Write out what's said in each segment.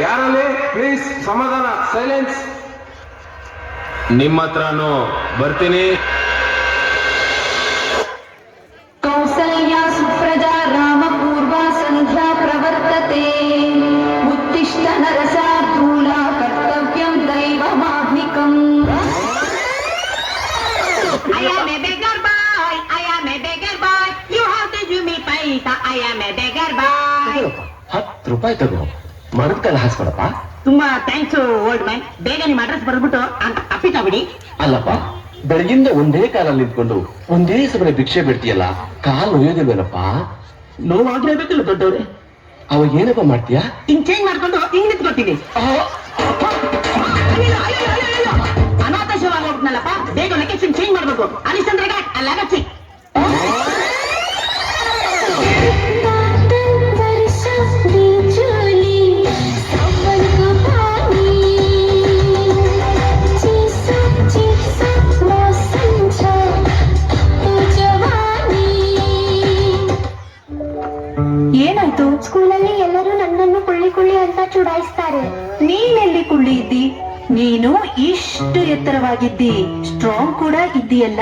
ಯಾರಲ್ಲಿ ಪ್ಲೀಸ್ ಸಮಾಧಾನ, ಸೈಲೆನ್ಸ್. ನಿಮ್ಮ ಹತ್ರನು ಬರ್ತೀನಿ. ಕೌಸಲ್ಯಾ ಸುಪ್ರಜಾ ರಾಮ ಪೂರ್ವ ಸಂಧ್ಯಾ ಪ್ರವರ್ತತೆ ಉತ್ತಿಷ್ಠ ನರಸಾರ್ಥೂಲ ಕರ್ತವ್ಯಂ ದೈವಮಾಹ್ನಿಕಂ. I am a beggar boy. I am a beggar boy. You have to give me paisa. I am a beggar boy. 10 ರೂಪಾಯಿ ತಗೋ, ಮರದ ಕಾಲ ಹಾಸ್ಕೊಡಪ್ಪ. ತುಂಬಾ ಥ್ಯಾಂಕ್ಸ್ ಓಲ್ಡ್ ಮ್ಯಾನ್. ಬೇಗ ನಿಮ್ಮ ಅಡ್ರೆಸ್ ಬರ್ಬಿಟ್ಟು ಅಪ್ಪಿತ ಬಿಡಿ. ಅಲ್ಲಪ್ಪ, ಬೆಳಗಿಂದ ಒಂದೇ ಕಾಲಲ್ಲಿ ನಿಂತ್ಕೊಂಡು ಒಂದೇ ಸಮಯ ಭಿಕ್ಷೆ ಬಿಡ್ತೀಯಲ್ಲ, ಕಾಲು ನೋಯೋದಿಲ್ವೇನಪ್ಪ? ನೋವಾಗ್ಲೇಬೇಕಲ್ಲ ದೊಡ್ಡವ್ರೆ. ಅವಾಗ ಏನಪ್ಪ ಮಾಡ್ತೀಯಾ? ಹಿಂಗ್ ಚೇಂಜ್ ಮಾಡ್ಕೊಂಡು ಹಿಂಗ್ ನಿಂತ್ಕೊತೀನಿ. ಅನಾಥಶವಾಗಿ ಹೋಗ್ನಲ್ಲಪ್ಪ, ಬೇಗ ಲೊಕೇಶನ್ ಚೇಂಜ್ ಮಾಡ್ಬೇಕು. ಹರಿಶ್ಚಂದ್ರ ಘಾಟ್ ಅಲ್ಲಾಗಚ್ಚಿ. ಏನಾಯ್ತು? ಸ್ಕೂಲಲ್ಲಿ ಎಲ್ಲರೂ ನನ್ನನ್ನು ಕುಳ್ಳಿ ಕುಳ್ಳಿ ಅಂತ ಚುಡಾಯಿಸ್ತಾರೆ. ನೀನೆಲ್ಲಿ ಕುಳ್ಳಿ ಇದ್ದಿ? ನೀನು ಇಷ್ಟು ಎತ್ತರವಾಗಿದ್ದಿ, ಸ್ಟ್ರಾಂಗ್ ಕೂಡ ಇದ್ದೀಯಲ್ಲ.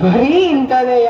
ಬರೀ ಇಂಥದೆಯ